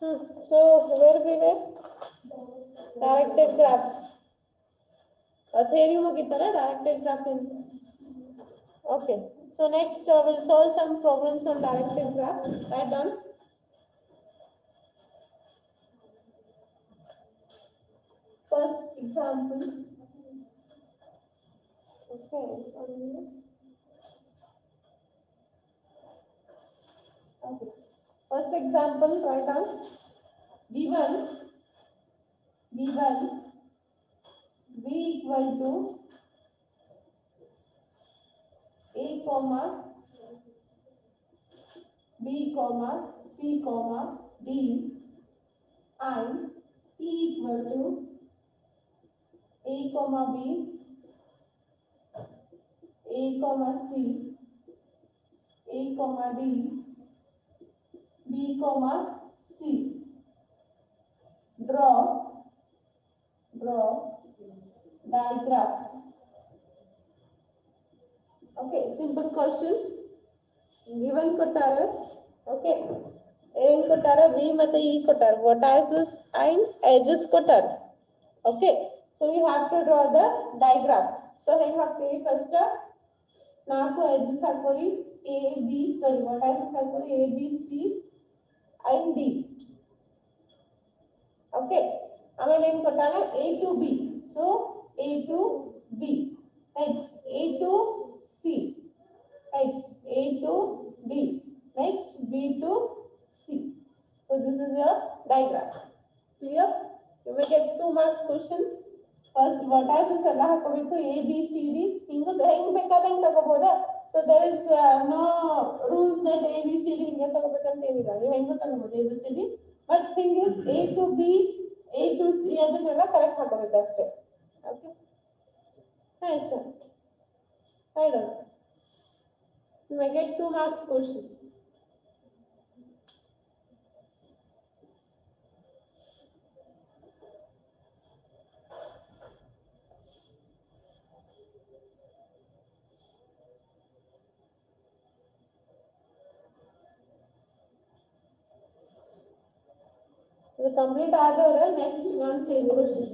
So where we were? Directed graphs. A theory mugitala directed graph in. Okay. So next we'll solve some problems on directed graphs. Write down. First example. Okay. Okay. First example, write down. V1 V equal to A comma B comma C comma D and E equal to A comma B A comma C A comma D B comma C. Draw diagram. Okay, simple question. Given ಕೊಟ್ಟಾರೆ. Okay. ಏನ್ ಕೊಟ್ಟಾರೆ? V ಮತ್ತೆ E ಕೊಟ್ಟಾರೆ. Vertices and edges ಕೊಟ್ಟಾರೆ. Okay. So we have to draw the diagram. So ಹೆಂಗ್ ಹಾಕ್ತೀವಿ? First 4 edges ಹಾಕೋರಿ. vertices ಹಾಕೋರಿ A, B, C and D. Okay. ಆಮೇಲೆ ಏನ್ ಕೊಟ್ಟಾರೆ? A to B. So A to B. Next A to C. Next A to D. Next B to C. So this is your diagram. Clear? You may get 2 marks question. First vertices ಎಲ್ಲ ಹಾಕೋಬೇಕು A B C D. ಹಿಂಗೆ ಹೆಂಗ್ ಬೇಕಾದಂಗೆ ತಗೋಬೋದಾ? So there is no rules that A B C D ಹಿಂಗೆ ತಗೋಬೇಕಂತ ಏನಿಲ್ಲ. ನೀವು ಹೆಂಗೂ ತಗೋಬಹುದು A B C D. But thing is A to B, A to C ಅದನ್ನೆಲ್ಲ ಕರೆಕ್ಟ್ ಹಾಕೋಬೇಕು ಅಷ್ಟೇ. Okay. Nice. Right on. You may get 2 marks question. ಇದು complete ಆದವರ next ನಾನು ಸೇಮ್ ಕ್ವಶನ್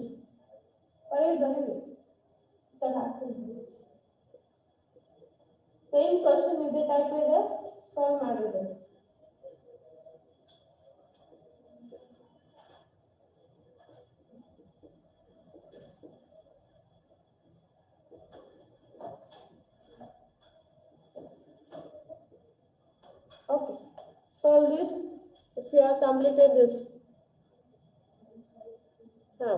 ಬರೀರಿ ಸೇಮ್ ಕ್ವಶನ್ ಇದೇ ಟೈಪ್ ಇದೆ ಸಾಲ್ವ್ ಮಾಡಿದೆ. Okay, solve this if you have completed this. Now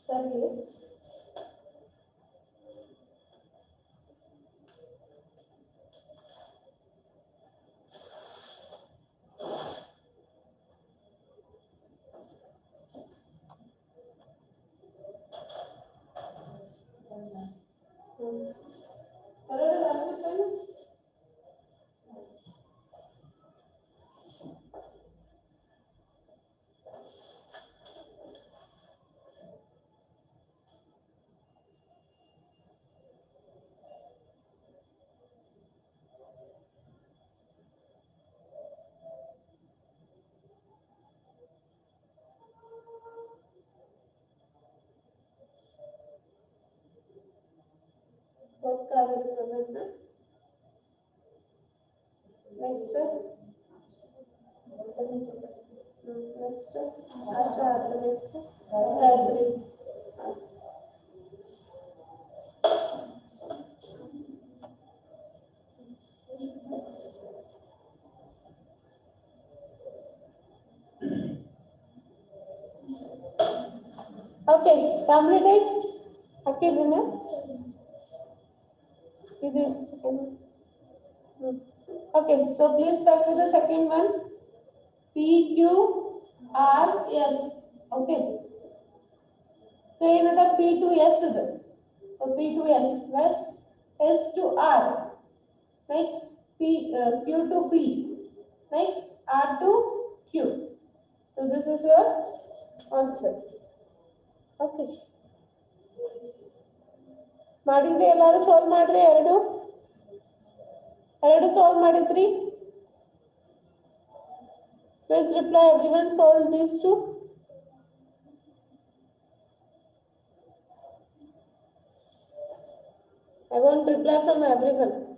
ಸರಿ Kaveri present. Next Asha. Next Gayatri. Okay, completed. Okay, dinner. Okay, so please start with the second one. PQRS. Okay. So another P to S. So P to S. Next S to R. Next Q to P. Next, R to Q. So this is your answer. Okay. ಮಾಡಿದ್ರಿ ಎಲ್ಲರೂ solve ಮಾಡ್ರಿ ಎರಡು solve ಮಾಡಿದ್ರಿ please reply everyone solve these two I want reply from everyone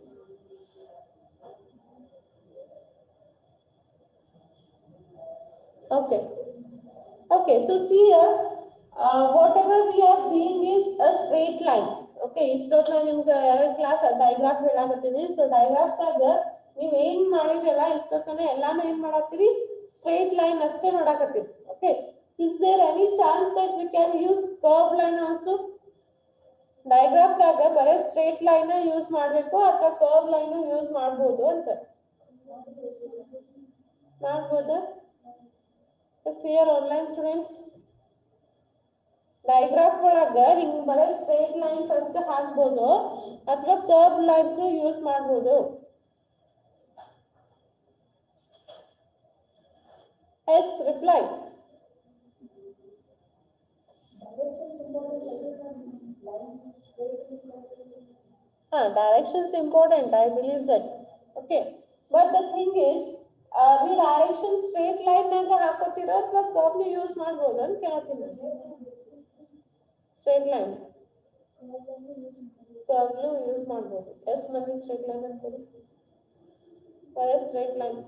okay so see here whatever we are seeing is a straight line okay ಇಷ್ಟೊತ್ತು ನಾನು ನಿಮ್ಗೆ ಎರಡು class ಡೈಗ್ರಾಫ್ ಹೇಳಾಕತ್ತೀನಿ so ಡೈಗ್ರಾಫ್ದಾಗ ನೀವು ಏನ್ ಮಾಡಿದ್ರಲ್ಲ ಇಷ್ಟೊತ್ತನ ಎಲ್ಲಾನು ಏನ್ ಮಾಡಾಕ್ತೀರಿ ಸ್ಟ್ರೇಟ್ ಲೈನ್ ಅಷ್ಟೇ ನೋಡಾಕತ್ತೀರಿ okay is there any chance that we can use curve line also ಡೈಗ್ರಾಫ್ದಾಗ ಬರೀ ಸ್ಟ್ರೇಟ್ ಲೈನ್ ಯೂಸ್ ಮಾಡಬೇಕು ಅಥವಾ ಕರ್ವ್ ಲೈನ್ ಯೂಸ್ ಮಾಡಬಹುದು ಅಂತ ಮಾಡಬಹುದು see your online students ಡೈಗ್ರಾಫ್ ಒಳಗ ಹಿಂಗ್ ಬರೀ ಸ್ಟ್ರೇಟ್ ಲೈನ್ಸ್ ಅಷ್ಟೇ ಹಾಕ್ಬೋದು ಅಥವಾ ಕರ್ವ್ ಲೈನ್ಸ್ ಯೂಸ್ ಮಾಡಬಹುದು ಎಸ್ reply directions important I believe that okay but the thing is we direction straight line naga ಹಾಕೋತಿರೋ ಅಥವಾ ಕರ್ವ್ ನ ಯೂಸ್ ಮಾಡಬಹುದು ಅಂತ ಕೇಳ್ತೀನಿ straight line curve ನು ಯೂಸ್ ಮಾಡಬಹುದು ಎಸ್ ಮಂದಿ straight line ಅಂತಾರೆ ಬರೀ straight line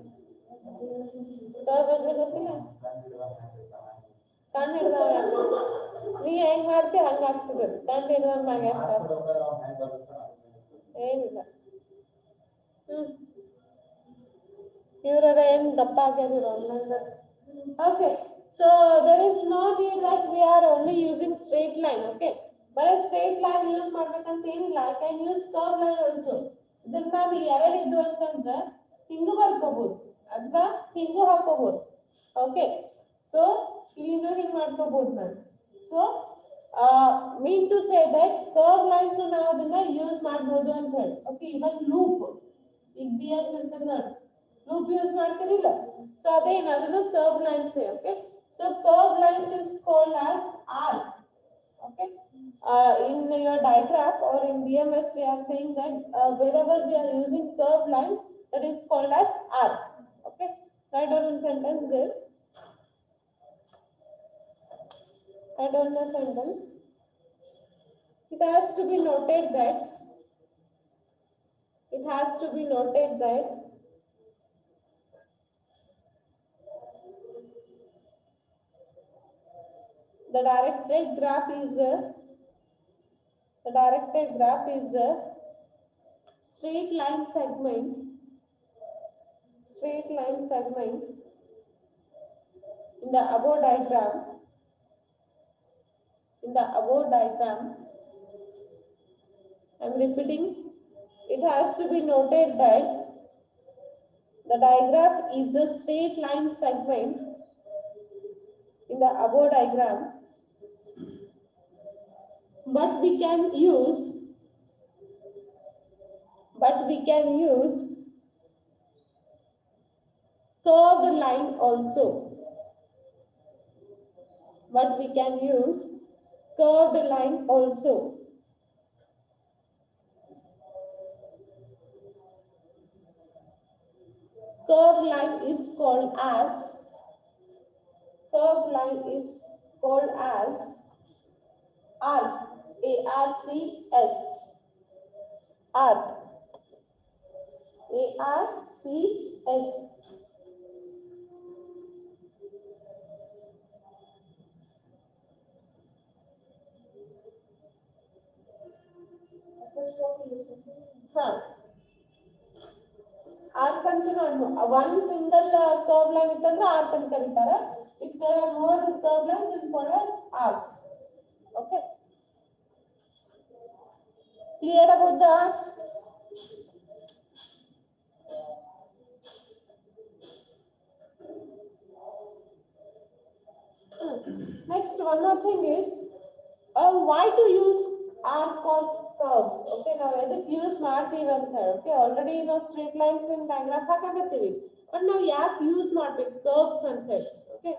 curve ಅಂದ್ರೆ ಗೊತ್ತಿಲ್ಲ ಕಣ್ಣು ಹಿಡ್ದವ ನೀ ಹೆಂಗ್ ಮಾಡ್ತಿ ಹಂಗ ಆಗ್ತದೆ ಕಣ್ಣು ಹಿಡ್ದವ ಮ್ಯಾಗ ಏನಿಲ್ಲ ಇವರ ಏನ್ ದಪ್ಪ ಆಗ್ಯಾರ okay so there is no need that we are only using straight line okay but a straight line use ಮಾಡ್ಬೇಕಂತ ಏನಿಲ್ಲ I can use curve line also ಇದನ್ನ ನಾವು ಎರಡು ಇದ್ದು ಅಂತಂದ್ರೆ ಹಿಂಗೂ ಬರ್ಕೋಬಹುದು ಅಥವಾ ಹಿಂಗೂ ಹಾಕೋಬಹುದು ಓಕೆ so ಇಲ್ಲಿನೂ ಹಿಂಗ್ ಮಾಡ್ಕೋಬಹುದು ನಾನು so mean to say that curve lines ನಾವು ಅದನ್ನ ಯೂಸ್ ಮಾಡಬಹುದು ಅಂತ ಹೇಳಿ ಓಕೆ ಇವನ್ ಲೂಪ್ ಈಗ ಬಿ ಅಂತಂದ್ರೆ ಲೂಪ್ ಯೂಸ್ ಮಾಡ್ತಿರಿಲ್ಲ ಸೊ ಅದೇನು ಅದನ್ನು curve lines okay so curve lines is called as arc okay in your diagram or in BMS we are saying that wherever we are using curve lines that is called as arc okay write down one sentence there write down a sentence it has to be noted that the directed graph is a straight line segment in the above diagram I'm repeating it has to be noted that the digraph is a straight line segment in the above diagram but we can use curved line also curved line is called as arc ARCS arc ARCS arc ಅಂತ ನಾನು one single curve line ಇತ್ತಂದ್ರೆ arc ಅಂತ ಕರೀತಾರೆ if there are more curve lines it is called as arcs okay clear about the arcs next one more thing is why to use arc or curve curves. Okay, now edit use ಮಾಡ್ತೀವಿ ಅಂತ ಹೇಳಿ. Okay, already ನಾವು straight lines in diagram ಹಾಕಾಕತ್ತೀವಿ. But ನಾವು ಯಾಕೆ use ಮಾಡ್ಬೇಕು curves ಅಂತ ಹೇಳಿ. Okay,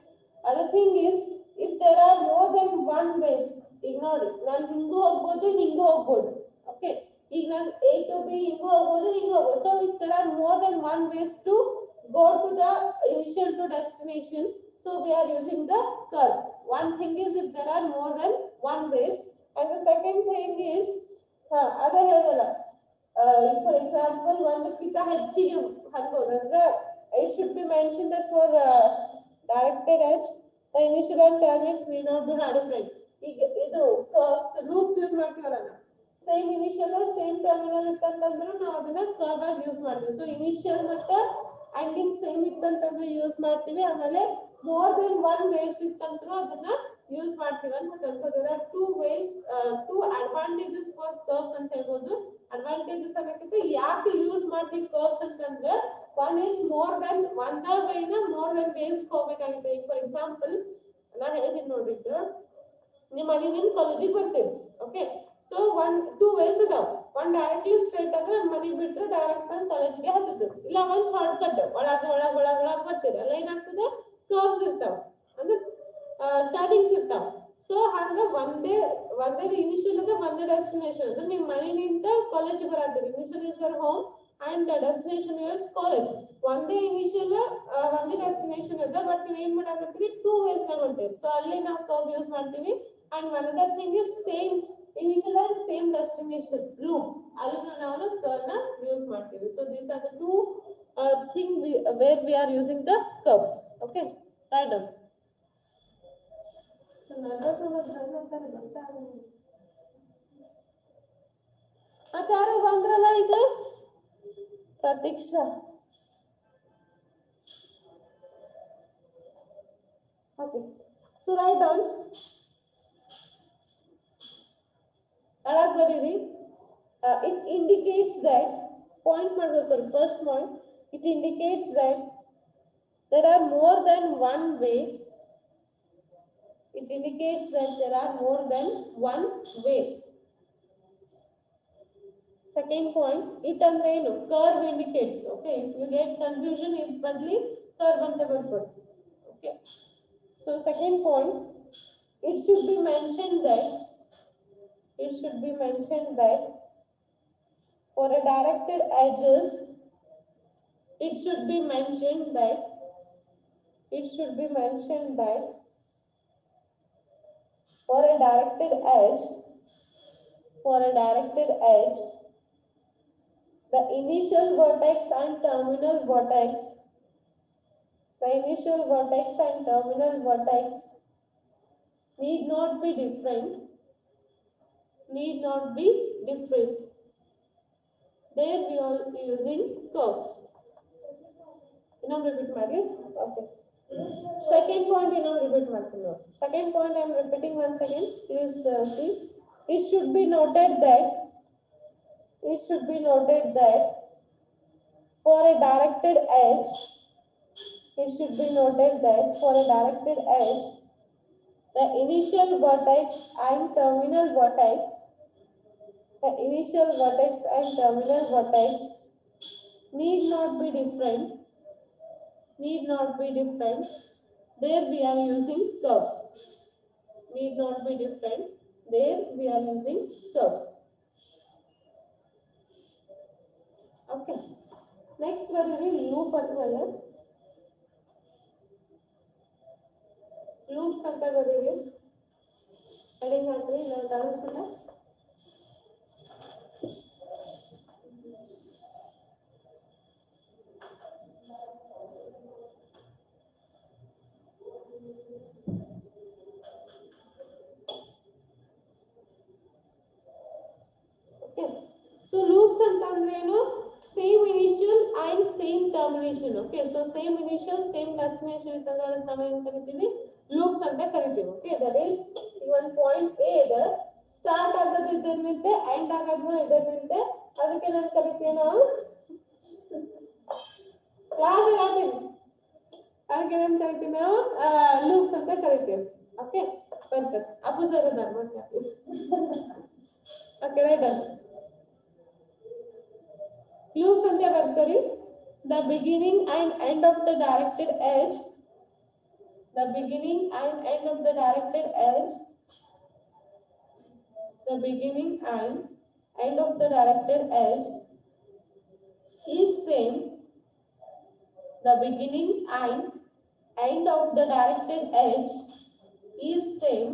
other thing is if there are more than one ways, ಈಗ ನೋಡಿ ನಾನು ಹಿಂಗೂ ಹೋಗ್ಬೋದು ಹಿಂಗೂ ಹೋಗ್ಬೋದು. Okay, ಈಗ ನಾನು A to B ಹಿಂಗೂ ಹೋಗ್ಬೋದು ಹಿಂಗೂ ಹೋಗ್ಬೋದು. So if there are more than one ways to go to the initial to destination, so we are using the curve. One thing is if there are more than one ways, and the second thing is ಅದೇ ಹೇಳಲ್ಲ, for example ಒಂದಕ್ಕಿಂತ ಹೆಚ್ಚಿಗೆ ಅನ್ಬೋದು ಅಂದ್ರೆ it should be mentioned that for directed edge the initial and terminates need not be different. ಈಗ ಇದು curves loops use ಮಾಡ್ತೀವಲ್ಲ ನಾವು, ಸೇಮ್ ಇನಿಷಿಯಲ್ ಸೇಮ್ ಟರ್ಮಿನಲ್ ಇತ್ತಂತಂದ್ರೆ ನಾವು ಅದನ್ನ ಕರ್ವ್ ಆಗಿ ಯೂಸ್ ಮಾಡ್ತೀವಿ. ಸೊ ಇನಿಷಿಯಲ್ ಮತ್ತೆ ಎಂಡಿಂಗ್ ಸೇಮ್ ಇತ್ತಂತಂದ್ರೆ ಯೂಸ್ ಮಾಡ್ತೀವಿ, ಆಮೇಲೆ more than one waves ಇತ್ತಂದ್ರೂ ಅದನ್ನ ಯೂಸ್ ಮಾಡ್ತೀವಿ ಅಂತ ಹೇಳ್ತಾರೆ. So there are two ways, two advantages for curves ಅಂತ ಹೇಳ್ಬೋದು. ಅಡ್ವಾಂಟೇಜಸ್ ಅನ್ನೋಕ್ಕಿಂತ ಯಾಕೆ ಯೂಸ್ ಮಾಡ್ತೀವಿ ಕರ್ವ್ಸ್ ಅಂತಂದ್ರೆ ಒನ್ ಈಸ್ ಮೋರ್ ದನ್ ಒಂದ ವೇನ ಮೋರ್ ದನ್ ವೇಸ್ ಹೋಗ್ಬೇಕಾಗಿದೆ. ಈಗ ಫಾರ್ ಎಕ್ಸಾಂಪಲ್ ನಾನು ಹೇಳ್ತೀನಿ ನೋಡಿದ್ದು, ನಿಮ್ಮ ಮನೆಯಿಂದ ಕಾಲೇಜಿಗೆ ಬರ್ತೀವಿ. ಓಕೆ, ಸೊ ಟೂ ವೇಸ್ ಅದಾವ. ಒನ್ ಡೈರೆಕ್ಟ್ಲಿ ಸ್ಟ್ರೈಟ್ ಅಂದ್ರೆ ಮನೆ ಬಿಟ್ಟರೆ ಡೈರೆಕ್ಟ್ ಬಂದು ಕಾಲೇಜಿಗೆ ಹತ್ತಿದ್ರು, ಇಲ್ಲ ಒಂದ್ ಶಾರ್ಟ್ ಕಟ್ ಒಳಗ್ ಬರ್ತೀರಿ, ಅಲ್ಲ ಏನಾಗ್ತದೆ ಕರ್ವ್ಸ್ ಇರ್ತಾವ ಅಂದ್ರೆ ಟರ್ನಿಂಗ್ಸ್ ಇರ್ತಾವ. ಸೊ ಹಂಗ ಒಂದೇ ಇನಿಷಿಯಲ್ ಅದ ಒಂದೇ ಡೆಸ್ಟಿನೇಷನ್ ಅಂದ್ರೆ ನಿಮ್ ಮನೆಯಿಂದ ಕಾಲೇಜ್ ಬರತ್ತೀರಿ. Initial is your home and destination is college. ಒಂದೇ ಇನಿಷಿಯಲ್ ಒಂದೇ ಡೆಸ್ಟಿನೇಷನ್ ಅದ, ಬಟ್ ನೀವು ಏನ್ ಮಾಡಾಕತ್ತೀರಿ ಟೂ ವೇಸ್ ನಾಗ ಹೊಂಟೀರಿ. ಸೊ ಅಲ್ಲಿ ನಾವು ಕರ್ವ್ ಯೂಸ್ ಮಾಡ್ತೀವಿ. And another thing is same initial and same destination loop, ಅಲ್ಲಿ ನಾವು ಕರ್ವ್ ನ ಯೂಸ್ ಮಾಡ್ತೀವಿ. So these are the two thing where we are using the curves. Okay, write down. ಮತ್ತೆ ಯಾರು ಬಂದ್ರಲ್ಲ ಈಗ Pratiksha. Okay, so write down. It indicates that point ಮಾಡ್ಬೇಕು. First point, it indicates that there are more than one way. It indicates that there are more than one way. Second point, it ಅಂದ್ರೆ ಏನು curve indicates. Okay, if you get confusion it badly curve ಅಂತ ಬರ್ಬೋದು. Okay, so second point, it should be mentioned that for a directed edges, it should be mentioned that for a directed edge, the initial vertex and terminal vertex need not be different. There we are using curves. Now repeat ಮಾಡಿ. Okay, second point now repeat ಮಾಡ್ತೀನಿ. Second point I am repeating once again. Please see, it should be noted that for a directed edge, the initial vertex and terminal vertex need not be different. There we are using curves. Okay, next ಬರೀರಿ loop ಅಂತಲ್ಲ, loops ಅಂತ ಬರೀರಿ. Heading ಹಾಕ್ರಿ, ನಾನು ಕಾಣಿಸ್ತಿಲ್ಲ. So loops ಅಂತಂದ್ರೆ ಏನು, same initial and same termination. Okay, so same initial same destination ಇತ್ತಂದ್ರೆ ಅದನ್ನ ನಾವು ಏನು ಕರಿತೀವಿ loops ಅಂತ ಕರಿತೀವಿ. Okay, that is one point A ಇದೆ, ಸ್ಟಾರ್ಟ್ ಆಗೋದು ಇದರಿಂದ ಎಂಡ್ ಆಗೋದು ಇದರಿಂದ, ಅದಕ್ಕೆ ನಾನು ಕರಿತೀವಿ ನಾವು ಕ್ಲಾಸ್ ಹೇಳ್ತೀನಿ, ಅದಕ್ಕೆ ನಾನು ಕರಿತೀವಿ ನಾವು loops ಅಂತ ಕರಿತೀವಿ. Okay, ಬಂತು ಅಪ್ಪು ಸರ್ ಅದ ಮತ್ತೆ. Okay, right. loops ಅಂತ ಬರ್ಕರಿ the beginning and end of the directed edge, the beginning and end of the directed edge, the beginning and end of the directed edge is same, the beginning and end of the directed edge is same,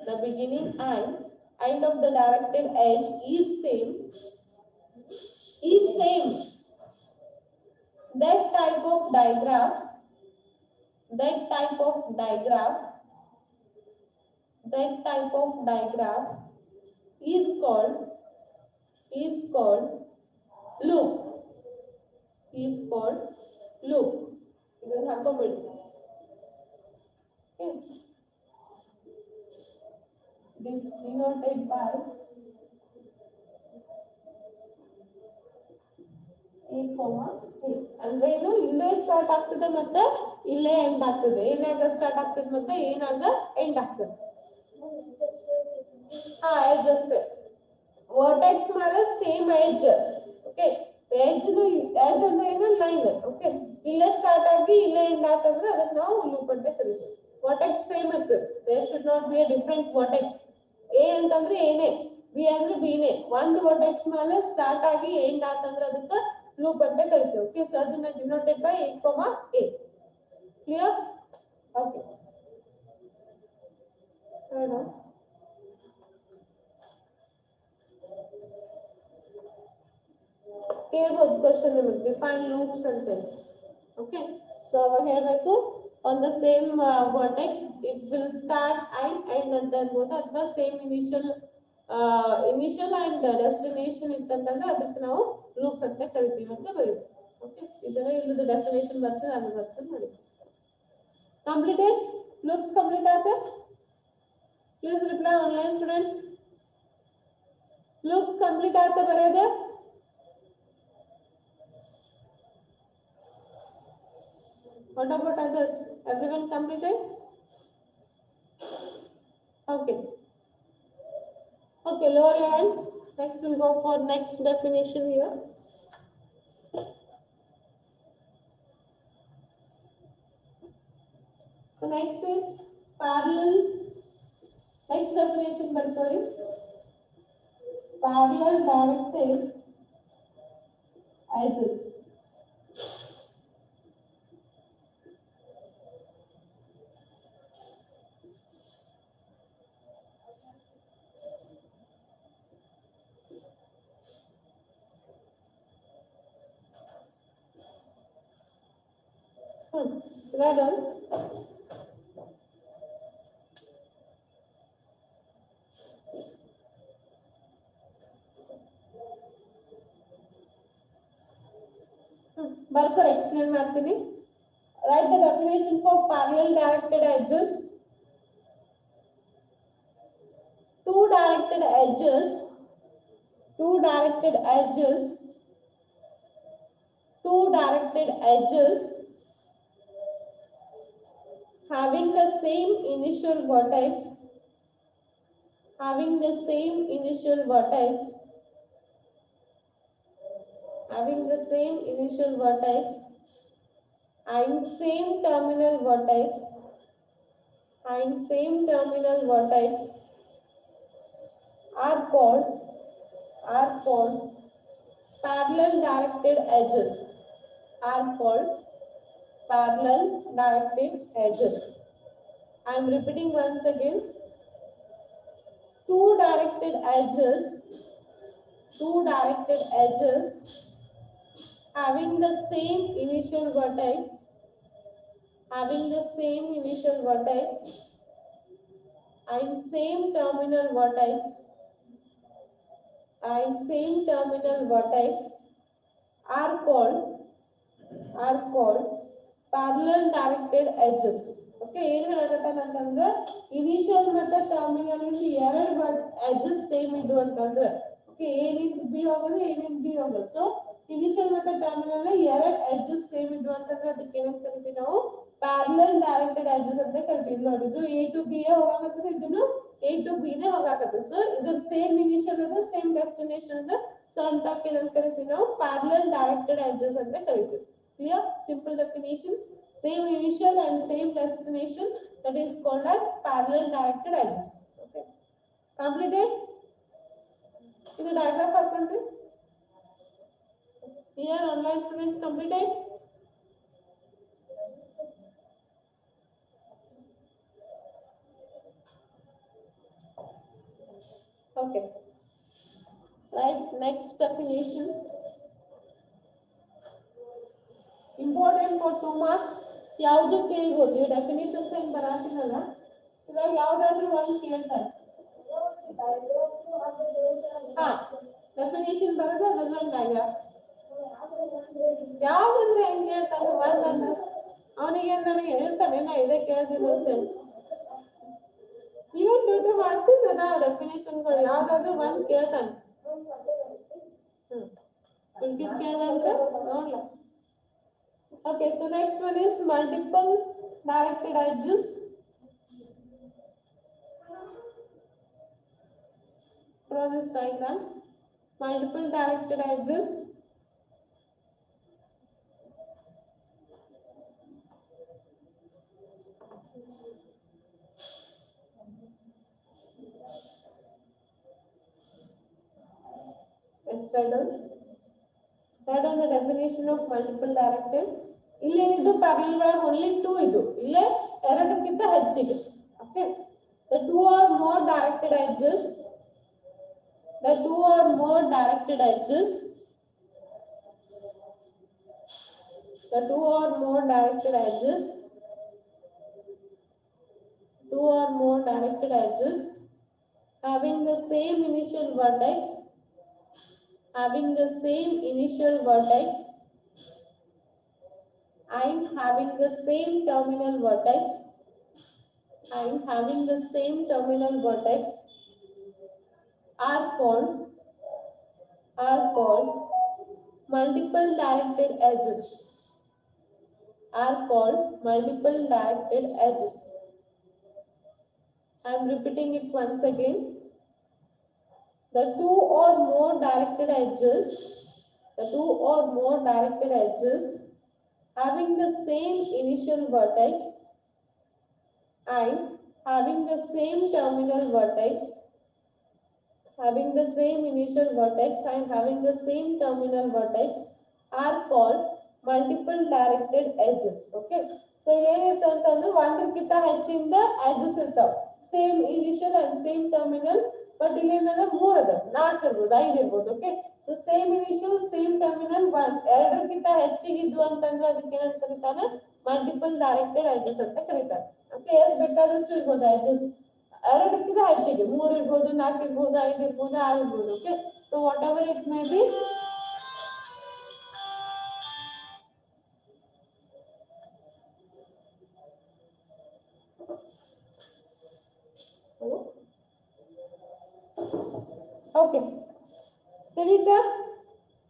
the beginning and end of the directed edge is same, that type of digraph, that type of digraph, that type of digraph is called loop, is called loop. ಇದನ್ನ ಹಾಕೊಂಡ್ಬಿಡಿ. Okay, this denoted by a comma a. ಅಂದ್ರೆ ಏನು, ಇಲ್ಲೇ start ಆಗ್ತದೆ ಮತ್ತೆ ಇಲ್ಲೇ end ಆಗ್ತದೆ, ಏನಾಗ start ಆಗ್ತದೆ ಮತ್ತೆ ಏನಾಗ ಎಂಡ್ ಆಗ್ತದೆ. ಹಾ, ಎಡ್ಜ್ ಅಷ್ಟೇ, ವರ್ಟೆಕ್ಸ್ ಮೇಲೆ ಸೇಮ್ ಎಡ್ಜ್. ಓಕೆ, ಎಡ್ಜ್ ಅಂದ್ರೆ ಏನು, ಲೈನ್. ಓಕೆ, ಇಲ್ಲೇ ಸ್ಟಾರ್ಟ್ ಆಗಿ ಇಲ್ಲೇ ಎಂಡ್ ಆಗ್ತಂದ್ರೆ ಅದಕ್ಕೆ ನಾವು ಲೂಪ್ ಅಂತ ಕರಿತೀವಿ. ವರ್ಟೆಕ್ಸ್ ಸೇಮ್ ಇರ್ತದೆ, there should not be a different vertex. A ಅಂತಂದ್ರೆ ಏನೇ, ಬಿ ಅಂದ್ರೆ ಬಿನೇ, ಒಂದು ವರ್ಟೆಕ್ಸ್ ಮೇಲೆ ಸ್ಟಾರ್ಟ್ ಆಗಿ ಎಂಡ್ ಆತಂದ್ರೆ ಅದಕ್ಕೆ ಲೂಪ್ ಅಂತ ಕರಿತೀವಿ. ಓಕೆ, ಸೊ ಅದನ್ನ denoted by a, a. Clear? Okay, ಕೇಳ್ಬೋದು ಕ್ವಶನ್ ನಿಮಗೆ, ಡಿಫೈನ್ ಲೂಪ್ಸ್ ಅಂತ. ಓಕೆ, ಸೊ ಅವಾಗ ಹೇಳ್ಬೇಕು on the same vertex it will start and end ಅಂತ ಅನ್ಬೋದು, ಅಥವಾ ಸೇಮ್ ಇನಿಷಿಯಲ್ ಅಂಡ್ ಡೆಸ್ಟಿನೇಷನ್ ಇತ್ತಂತಂದ್ರೆ ಅದಕ್ಕೆ ನಾವು ಲೂಪ್ ಅಂತ ಕರಿತೀವಿ ಅಂತ ಬರೀತೀವಿ. ಓಕೆ, ಇದನ್ನ ಇಲ್ಲದ ಡೆಫಿನೇಷನ್ ಬರ್ಸನ್ ಅದು ಬರ್ಸನ್ ಮಾಡಿ. ಕಂಪ್ಲೀಟೆಡ್ ಲೂಪ್ಸ್ ಕಂಪ್ಲೀಟ್ ಆಗುತ್ತೆ. Please reply online students. Loops complete ಆಗುತ್ತೆ ಬರೆಯೋದು. What about others? Everyone completed? Okay. Okay, lower your hands. Next we'll go for next definition here. So next is parallel. Next definition ಬರ್ಕೊಳ್ಳಿ. Parallel directed edges. Rather, ಬರ್ಕರ್ explain ಮಾಡ್ತೀನಿ. Write the definition for parallel directed edges. Two directed edges having the same initial vertex and same terminal vertex are called parallel directed edges. I am repeating once again. Two directed edges having the same initial vertex and same terminal vertex are called parallel directed edges. Okay, ಏನು ಹೇಳಕತ್ತಾನ ಅಂತಂದ್ರೆ initial ಮತ್ತೆ terminal ಇಂದ ಎರಡು edges same ಇದ್ದು ಅಂತಂದ್ರೆ, okay, A ನಿಂದ B ಹೋಗೋದು, A ನಿಂದ ಬಿ ಹೋಗೋದು. ಸೊ ಇನಿಷಿಯಲ್ ಮತ್ತೆ ಟರ್ಮಿನಲ್ ನ ಎರಡು ಎಡ್ಜಸ್ ಸೇಮ್ ಇದ್ದು ಅಂತಂದ್ರೆ ಅದಕ್ಕೆ ಏನಂತ ಕರಿತೀವಿ ನಾವು, ಪ್ಯಾರಲಲ್ ಡೈರೆಕ್ಟೆಡ್ ಎಡ್ಜಸ್ ಅಂತ ಕರಿತೀವಿ. ನೋಡಿ, ಇದು ಎ ಟು ಬಿ ಹೋಗಾಕತ್ತದೆ, ಇದನ್ನು ಎ ಟು ಬಿ ನೇ ಹೋಗಾಕತ್ತದೆ. ಸೊ ಇದ್ರ ಸೇಮ್ ಇನಿಷಿಯಲ್ ಅದ, ಸೇಮ್ ಡೆಸ್ಟಿನೇಷನ್ ಅದ. ಸೊ ಸೊ ಅಂತಕ್ಕೆ ಏನಂತ ಕರಿತೀವಿ ನಾವು ಪ್ಯಾರಲಲ್ ಡೈರೆಕ್ಟೆಡ್ ಎಡ್ಜಸ್ ಅಂತ ಕರಿತೀವಿ. Clear? Simple definition. Same initial and same destination, that is called as parallel directed edges. Okay, completed. This diagram hakkondri here online students completed. Okay, right, next definition, important for 2 marks. ಯಾವುದು ಕೇಳಬಹುದು, ಈ definitions ಏನು ಬರಾತಿನಲ್ಲ ಇದ್ರಾಗ ಯಾವ್ದಾದ್ರು ಒಂದು ಕೇಳ್ತಾರೆ. ಹಾ, definition ಬರೋದು ಅದನ್ನೊಂದು ಡಯಾಗ್ರಾಮ್. ಯಾವ್ದಂದ್ರೆ ಹೆಂಗ್ ಹೇಳ್ತಾನೆ ಒಂದಂದ್ರೆ ಅವನಿಗೆ ನನಗೆ ಹೇಳ್ತಾನೆ ನಾ ಇದೇ ಕೇಳ್ತೀನಿ ಅಂತ ಹೇಳಿ. ಇವನ್ 2 ಮಾರ್ಕ್ಸ್ ಅದಾವ ಡೆಫಿನೇಷನ್ಗಳು, ಯಾವ್ದಾದ್ರು ಒಂದ್ ಕೇಳ್ತಾನೆ. ಉಳ್ಕಿದ್ ಕೇಳ್ದಂದ್ರೆ ನೋಡ್ಲ. Okay, so next one is multiple directed edges. Draw this diagram. Multiple directed edges. Yes, write down the definition of multiple directed. ಇಲ್ಲಿ ಇದು ಪ್ಯಾರಲಲ್ ಒಳಗೆ only 2 ಇದು, ಇಲ್ಲೇ ಎರಡಕ್ಕಿಂತ ಹೆಚ್ಚಿದೆ. Okay, the two or more directed edges, the two or more directed edges, the two or more directed edges, two or more directed edges having the same initial vertex, having the same initial vertex and having the same terminal vertex, and having the same terminal vertex are called multiple directed edges, are called multiple directed edges. I am repeating it once again. The two or more directed edges, the two or more directed edges having the same initial vertex and having the same terminal vertex, having the same initial vertex and having the same terminal vertex are called multiple directed edges. Okay, so ಏನೈತೆ ಅಂತಂದ್ರೆ ಒಂದಕ್ಕಿಂತ ಹೆಚ್ಚಿಂದ edges ಇರ್ತಾವ, same initial and same terminal. But ಇಲ್ಲಿ ಏನದ 3 ಅದ, 4 ಇರ್ಬೋದು, 5 ಇರ್ಬೋದು. Okay, so same initial same terminal ಎರಡಕ್ಕಿಂತ ಹೆಚ್ಚಿಗಿದ್ದು ಅಂತಂದ್ರೆ ಅದಕ್ಕೆ ಏನಂತ ಕರೀತಾನೆ, ಮಲ್ಟಿಪಲ್ ಡೈರೆಕ್ಟೆಡ್ ಎಡ್ಜಸ್ ಅಂತ ಕರೀತಾರೆ. ಓಕೆ, ಎಷ್ಟು ಬೇಕಾದಷ್ಟು ಇರ್ಬೋದು ಎಡ್ಜಸ್, ಎರಡಕ್ಕಿಂತ ಹೆಚ್ಚಿಗೆ 3 ಇರ್ಬೋದು, 4 ಇರ್ಬೋದು, 5 ಇರ್ಬೋದು, 6 ಇರ್ಬೋದು. Okay, so what ever it may be. Okay, ತಿಳಿತಾ?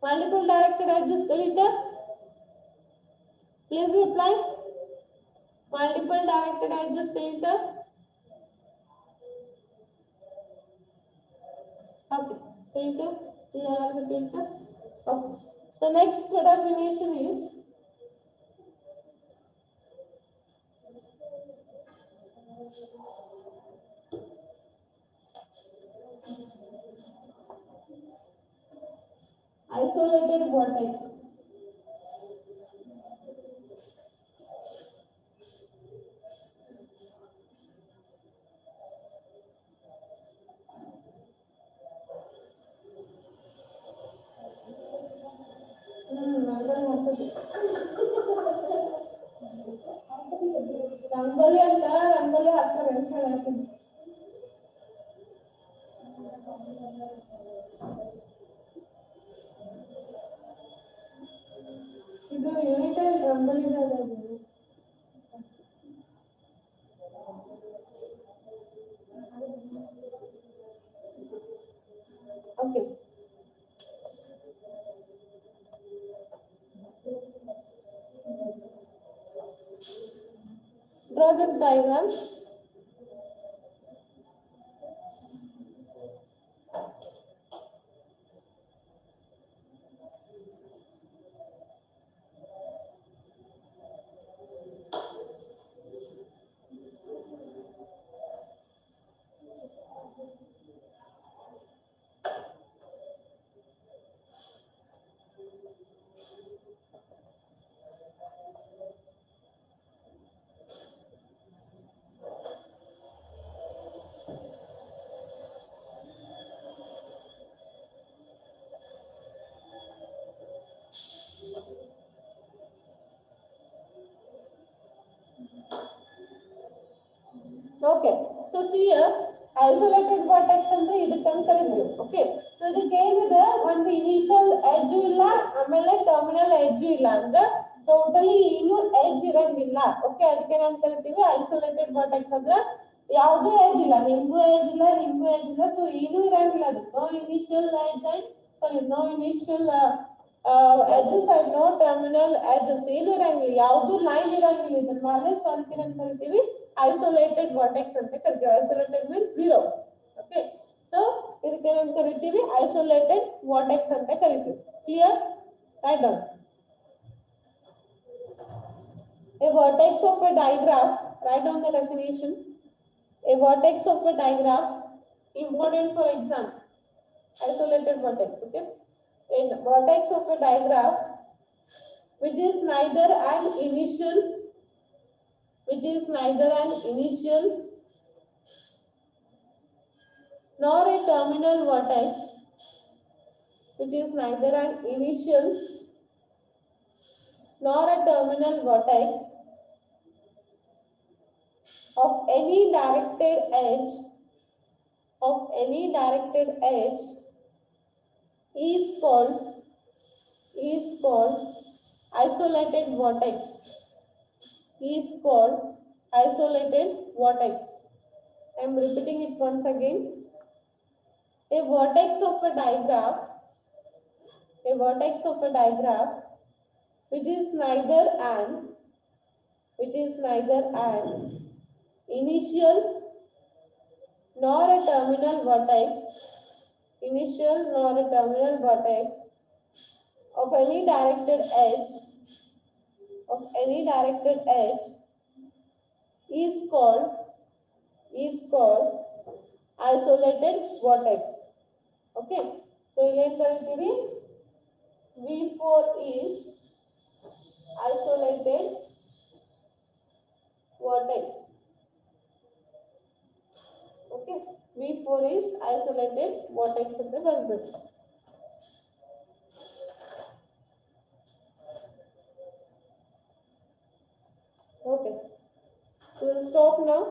Multiple directed edges ತಿಳಿತಾ? Please reply. Multiple directed edges ತಿಳಿತಾ? Okay, ತಿಳಿತಾ? ಯಾರಿಗೆ ತಿಳಿತಾ? Okay, so next definition is isolated vertex. Rangoli ಅಂತ ರಂಗೋಲಿ ಹಾಕ್ತಾರೆ ಅಂತ ಹೇಳ್ತೀನಿ. ಇದು ಯೂನಿಟೈಲ್ ರಂಗೋಲಿ ಇದೆ. Okay, draw this diagram. isolated vertex ಅಂದ್ರೆ ಇದಕ್ಕಂತ ಕರೀತೀವಿ. ಓಕೆ, ಸೊ ಇದಕ್ಕೆ ಏನಿದೆ, ಒಂದು ಇನಿಷಿಯಲ್ ಎಡ್ಜ್ ಇಲ್ಲ, ಆಮೇಲೆ ಟರ್ಮಿನಲ್ ಎಡ್ಜ್ ಇಲ್ಲ, ಅಂದ್ರೆ ಟೋಟಲಿ ಏನು ಎಡ್ಜ್ ಇರಂಗಿಲ್ಲ. ಓಕೆ, ಅದಕ್ಕೆ ನಾವು ಕರಿತೀವಿ ಐಸೋಲೇಟೆಡ್ ವರ್ಟೆಕ್ಸ್. ಅಂದ್ರೆ ಯಾವುದೇ ಎಡ್ಜ್ ಇಲ್ಲ, ನಿಮ್ಗೂ ಎಡ್ಜ್ ಇಲ್ಲ, ನಿಮ್ಗೂ ಎಡ್ಜ್ ಇಲ್ಲ, ಸೊ ಏನು ಇರಂಗಿಲ್ಲ. ಅದು no initial edge and sorry no initial edges and no terminal edges, ಏನು ಇರಂಗಿಲ್ಲ, ಯಾವುದು ಲೈನ್ ಇರಂಗಿಲ್ಲ ಇದ್ರ ಮೇಲೆ. ಸೊ ಅದಕ್ಕೆ ನಾವು ಕರಿತೀವಿ ಐಸೋಲೇಟೆಡ್ ವರ್ಟೆಕ್ಸ್ ಅಂತ ಕರಿತೀವಿ. Isolated means zero. Okay, so ಇದಕ್ಕೆ ನಾವು ಕರಿತೀವಿ ಐಸೋಲೇಟೆಡ್ ವರ್ಟೆಕ್ಸ್ ಅಂತ ಕರಿತೀವಿ. Clear? Write down. A vertex of a digraph, write down the definition. A vertex of a digraph, important for exam, isolated vertex. Okay, a vertex of a digraph which is neither an initial nor a terminal vertex, which is neither an initial nor a terminal vertex of any directed edge is called isolated vertex. I am repeating it once again. A vertex of a digraph which is neither an initial nor a terminal vertex of any directed edge is called isolated vertex. Okay, so V4 is isolated vertex. Okay, V4 is isolated vertex of the vertex. Okay, so we'll stop now.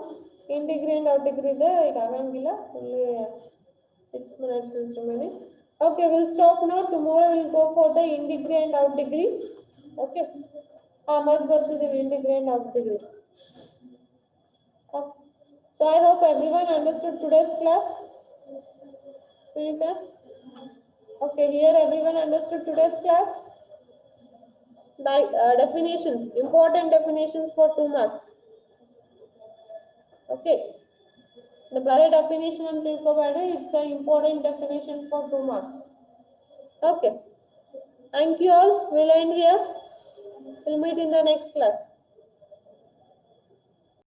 In degree and out degree there, only 6 minutes is remaining. Okay, we'll stop now. Tomorrow we'll go for the in degree and out degree. Okay, must go to the in degree and out degree. Okay. So I hope everyone understood today's class. Okay, here everyone understood today's class. Like definitions, important definitions for 2 marks. Okay, the bare definition and it's an important definition for 2 marks. Okay, thank you all. We'll end here. We'll meet in the next class.